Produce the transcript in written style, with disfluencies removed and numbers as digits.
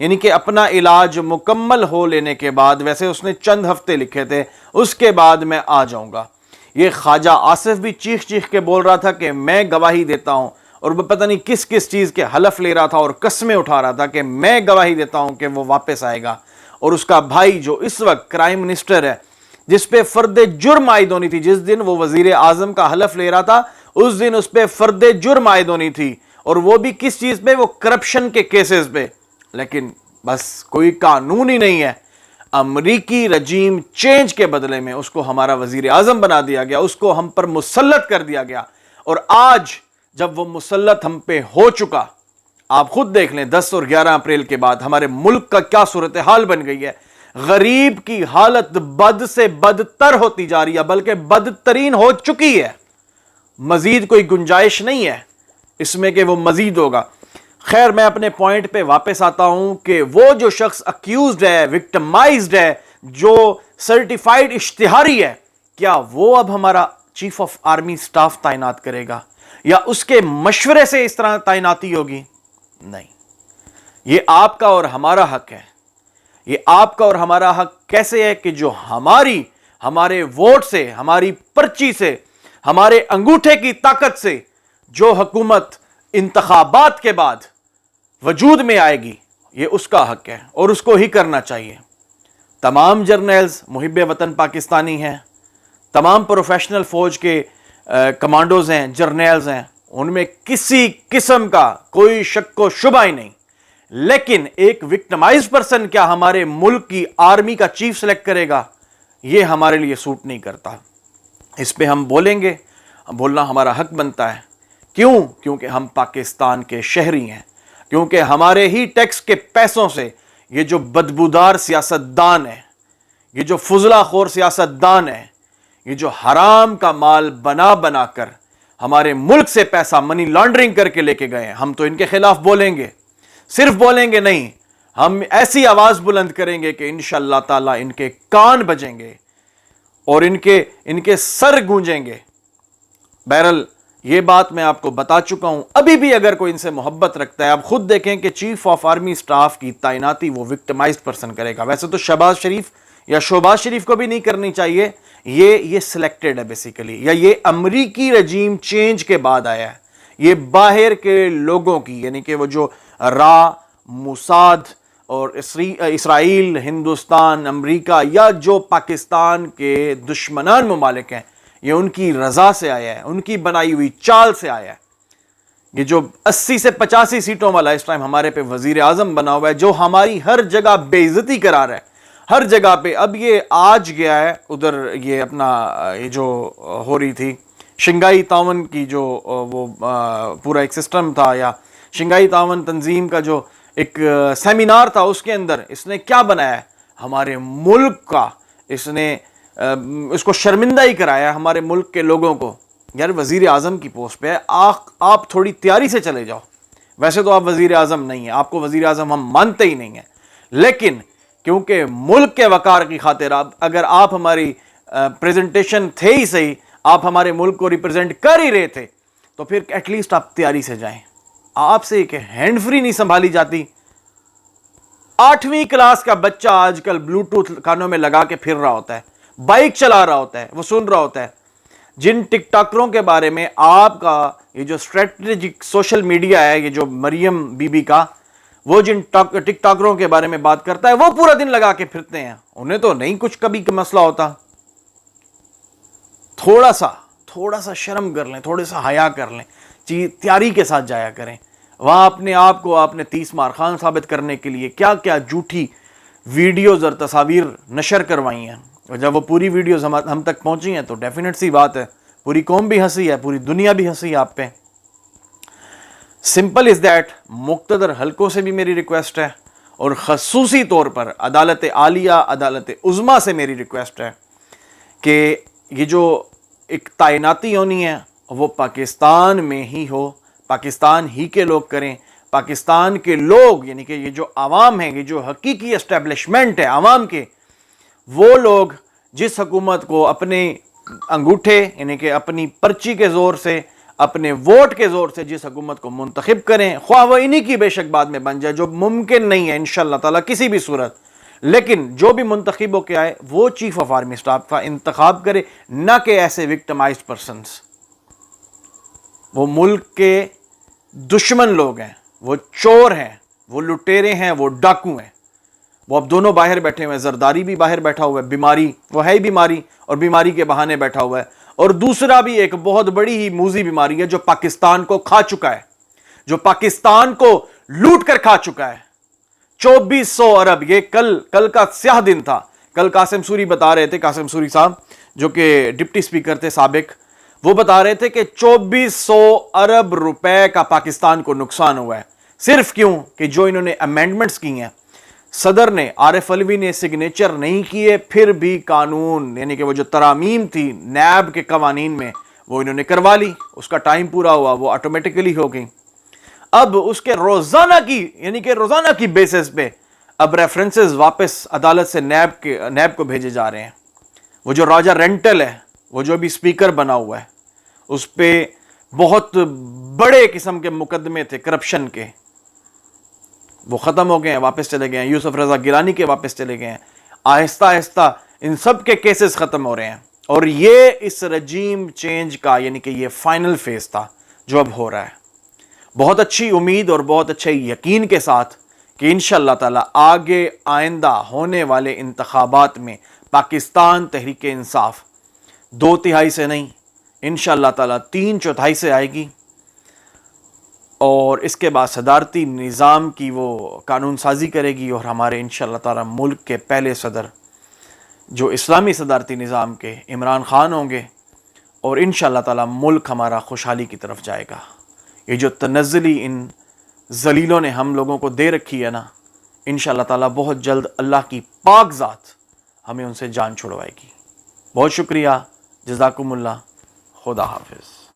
یعنی کہ اپنا علاج مکمل ہو لینے کے بعد، ویسے اس نے چند ہفتے لکھے تھے، اس کے بعد میں آ جاؤں گا۔ یہ خواجہ آصف بھی چیخ چیخ کے بول رہا تھا کہ میں گواہی دیتا ہوں، اور وہ پتہ نہیں کس کس چیز کے حلف لے رہا تھا اور قسمیں اٹھا رہا تھا کہ میں گواہی دیتا ہوں کہ وہ واپس آئے گا۔ اور اس کا بھائی جو اس وقت کرائم منسٹر ہے، جس پہ فرد جرم عائد ہونی تھی، جس دن وہ وزیر اعظم کا حلف لے رہا تھا اس دن اس پہ فرد جرم عائد ہونی تھی، اور وہ بھی کس چیز پہ؟ وہ کرپشن کے کیسز پہ۔ لیکن بس کوئی قانون ہی نہیں ہے۔ امریکی رجیم چینج کے بدلے میں اس کو ہمارا وزیر اعظم بنا دیا گیا، اس کو ہم پر مسلط کر دیا گیا، اور آج جب وہ مسلط ہم پہ ہو چکا، آپ خود دیکھ لیں 10 اور 11 اپریل کے بعد ہمارے ملک کا کیا صورتحال بن گئی ہے۔ غریب کی حالت بد سے بدتر ہوتی جا رہی ہے، بلکہ بدترین ہو چکی ہے۔ مزید کوئی گنجائش نہیں ہے اس میں کہ وہ مزید ہوگا۔ خیر، میں اپنے پوائنٹ پہ واپس آتا ہوں کہ وہ جو شخص اکیوزڈ ہے، وکٹمائزڈ ہے، جو سرٹیفائیڈ اشتہاری ہے، کیا وہ اب ہمارا چیف آف آرمی سٹاف تعینات کرے گا، یا اس کے مشورے سے اس طرح تعیناتی ہوگی؟ نہیں، یہ آپ کا اور ہمارا حق ہے۔ یہ آپ کا اور ہمارا حق کیسے ہے کہ جو ہمارے ووٹ سے، ہماری پرچی سے، ہمارے انگوٹھے کی طاقت سے جو حکومت انتخابات کے بعد وجود میں آئے گی، یہ اس کا حق ہے اور اس کو ہی کرنا چاہیے۔ تمام جرنیلز محب وطن پاکستانی ہیں، تمام پروفیشنل فوج کے کمانڈوز ہیں، جرنیلز ہیں، ان میں کسی قسم کا کوئی شک و شبہ ہی نہیں۔ لیکن ایک وکٹمائز پرسن کیا ہمارے ملک کی آرمی کا چیف سلیکٹ کرے گا؟ یہ ہمارے لیے سوٹ نہیں کرتا۔ اس پہ ہم بولیں گے، بولنا ہمارا حق بنتا ہے۔ کیوں؟ کیونکہ ہم پاکستان کے شہری ہیں، کیونکہ ہمارے ہی ٹیکس کے پیسوں سے یہ جو بدبودار سیاستدان ہے، یہ جو فضلہ خور سیاستدان ہے، یہ جو حرام کا مال بنا بنا کر ہمارے ملک سے پیسہ منی لانڈرنگ کر کے لے کے گئے ہیں، ہم تو ان کے خلاف بولیں گے۔ صرف بولیں گے نہیں، ہم ایسی آواز بلند کریں گے کہ انشاءاللہ تعالیٰ ان کے کان بجیں گے اور ان کے سر گونجیں گے۔ بہرحال یہ بات میں آپ کو بتا چکا ہوں۔ ابھی بھی اگر کوئی ان سے محبت رکھتا ہے، آپ خود دیکھیں کہ چیف آف آرمی سٹاف کی تعیناتی وہ وکٹمائزڈ پرسن کرے گا۔ ویسے تو شہباز شریف یا شہباز شریف کو بھی نہیں کرنی چاہیے، یہ سلیکٹڈ ہے بیسیکلی، یا یہ امریکی رجیم چینج کے بعد آیا ہے۔ یہ باہر کے لوگوں کی، یعنی کہ وہ جو موساد اور اسرائیل، ہندوستان، امریکہ، یا جو پاکستان کے دشمنان ممالک ہیں، یہ ان کی رضا سے آیا ہے، ان کی بنائی ہوئی چال سے آیا ہے۔ یہ جو 80 سے 85 سیٹوں والا اس ٹائم ہمارے پہ وزیر اعظم بنا ہوا ہے، جو ہماری ہر جگہ بے عزتی کرا رہا ہے، ہر جگہ پہ۔ اب یہ آج گیا ہے ادھر، یہ اپنا یہ جو ہو رہی تھی شنگھائی تعاون کی جو وہ پورا ایک سسٹم تھا، یا شنگھائی تعاون تنظیم کا جو ایک سیمینار تھا، اس کے اندر اس نے کیا بنایا ہے؟ ہمارے ملک کا اس کو شرمندہ ہی کرایا، ہمارے ملک کے لوگوں کو۔ یار وزیر اعظم کی پوسٹ پہ ہے، آپ تھوڑی تیاری سے چلے جاؤ۔ ویسے تو آپ وزیر اعظم نہیں ہیں، آپ کو وزیر اعظم ہم مانتے ہی نہیں ہیں، لیکن کیونکہ ملک کے وقار کی خاطر اگر آپ ہماری پریزنٹیشن تھے ہی صحیح، آپ ہمارے ملک کو ریپرزینٹ کر ہی رہے تھے، تو پھر ایٹ لیسٹ آپ تیاری سے جائیں۔ آپ سے ایک ہینڈ فری نہیں سنبھالی جاتی۔ 8ویں کلاس کا بچہ آج کل بلوٹوتھ کانوں میں لگا کے پھر رہا ہوتا ہے، بائک چلا رہا ہوتا ہے، وہ سن رہا ہوتا ہے۔ جن ٹک ٹاکروں کے بارے میں آپ کا یہ جو اسٹریٹجک سوشل میڈیا ہے، یہ جو مریم بی بی کا، وہ جن ٹک ٹاکروں کے بارے میں بات کرتا ہے، وہ پورا دن لگا کے پھرتے ہیں، انہیں تو نہیں کچھ کبھی مسئلہ ہوتا۔ تھوڑا سا شرم کر لیں، تھوڑا سا حیا کر لیں، تیاری کے ساتھ جایا کریں۔ وہاں اپنے آپ کو آپ نے 30 مار خان ثابت کرنے کے لیے کیا کیا جھوٹی ویڈیوز اور تصاویر نشر کروائی ہیں، اور جب وہ پوری ویڈیوز ہم تک پہنچی ہیں تو ڈیفینیٹ سی بات ہے پوری قوم بھی ہنسی ہے، پوری دنیا بھی ہنسی ہے آپ پہ۔ Simple is that. مقتدر حلقوں سے بھی میری ریکویسٹ ہے، اور خصوصی طور پر عدالت عالیہ، عدالت عظمیٰ سے میری ریکویسٹ ہے کہ یہ جو ایک تعیناتی ہونی ہے وہ پاکستان میں ہی ہو، پاکستان ہی کے لوگ کریں، پاکستان کے لوگ، یعنی کہ یہ جو عوام ہیں، یہ جو حقیقی اسٹیبلشمنٹ ہے عوام کے، وہ لوگ جس حکومت کو اپنے انگوٹھے، یعنی کہ اپنی پرچی کے زور سے، اپنے ووٹ کے زور سے جس حکومت کو منتخب کریں، خواہ وہ انہی کی بے شک بعد میں بن جائے، جو ممکن نہیں ہے انشاءاللہ تعالیٰ کسی بھی صورت، لیکن جو بھی منتخب ہو کے آئے وہ چیف آف آرمی اسٹاف کا انتخاب کرے، نہ کہ ایسے وکٹمائزڈ پرسنز۔ وہ ملک کے دشمن لوگ ہیں، وہ چور ہیں، وہ لٹیرے ہیں، وہ ڈاکو ہیں۔ وہ اب دونوں باہر بیٹھے ہوئے ہیں، زرداری بھی باہر بیٹھا ہوا ہے، بیماری وہ ہے ہی بیماری اور بیماری کے بہانے بیٹھا ہوا ہے، اور دوسرا بھی ایک بہت بڑی ہی موذی بیماری ہے جو پاکستان کو کھا چکا ہے، جو پاکستان کو لوٹ کر کھا چکا ہے۔ 2400 ارب، یہ کل کا سیاہ دن تھا۔ کل قاسم سوری بتا رہے تھے، قاسم سوری صاحب جو کہ ڈپٹی سپیکر تھے سابق، وہ بتا رہے تھے کہ 2400 ارب روپے کا پاکستان کو نقصان ہوا ہے، صرف کیوں کہ جو انہوں نے امینڈمنٹس کی ہیں، صدر نے، عارف علوی نے سگنیچر نہیں کیے، پھر بھی قانون یعنی کہ وہ جو ترامیم تھی نیب کے قوانین میں وہ انہوں نے کروا لی، اس کا ٹائم پورا ہوا، وہ آٹومیٹکلی ہو گئی۔ اب اس کے روزانہ کی یعنی کہ روزانہ کی بیسس پہ اب ریفرنسز واپس عدالت سے نیب کو بھیجے جا رہے ہیں۔ وہ جو راجہ رینٹل ہے، وہ جو بھی سپیکر بنا ہوا ہے، اس پہ بہت بڑے قسم کے مقدمے تھے کرپشن کے، وہ ختم ہو گئے ہیں، واپس چلے گئے ہیں۔ یوسف رضا گیلانی کے واپس چلے گئے ہیں۔ آہستہ آہستہ ان سب کے کیسز ختم ہو رہے ہیں، اور یہ اس رجیم چینج کا یعنی کہ یہ فائنل فیز تھا جو اب ہو رہا ہے۔ بہت اچھی امید اور بہت اچھے یقین کے ساتھ کہ انشاءاللہ تعالی آگے آئندہ ہونے والے انتخابات میں پاکستان تحریک انصاف 2/3 سے نہیں، انشاءاللہ تعالی 3/4 سے آئے گی، اور اس کے بعد صدارتی نظام کی وہ قانون سازی کرے گی، اور ہمارے انشاءاللہ تعالی ملک کے پہلے صدر جو اسلامی صدارتی نظام کے عمران خان ہوں گے، اور انشاءاللہ تعالی ملک ہمارا خوشحالی کی طرف جائے گا۔ یہ جو تنزلی ان ذلیلوں نے ہم لوگوں کو دے رکھی ہے نا، انشاءاللہ تعالی بہت جلد اللہ کی پاک ذات ہمیں ان سے جان چھڑوائے گی۔ بہت شکریہ، جزاکم اللہ، خدا حافظ۔